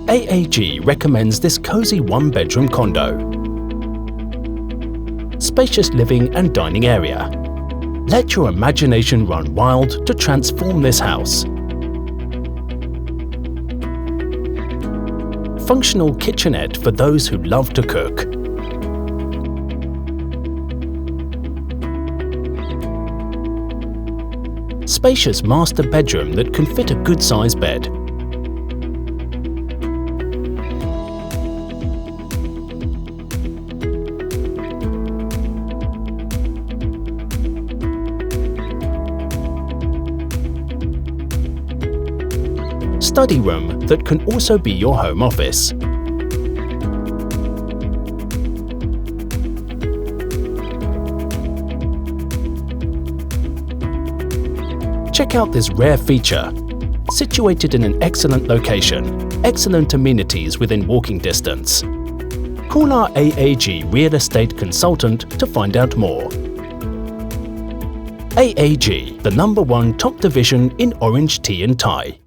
AAG recommends this cozy one-bedroom condo. Spacious living and dining area. Let your imagination run wild to transform this house. Functional kitchenette for those who love to cook. Spacious master bedroom that can fit a good-sized bed. Study room that can also be your home office. Check out this rare feature. Situated in an excellent location, excellent amenities within walking distance. Call our AAG real estate consultant to find out more. AAG, the #1 top division in orange tea and tie.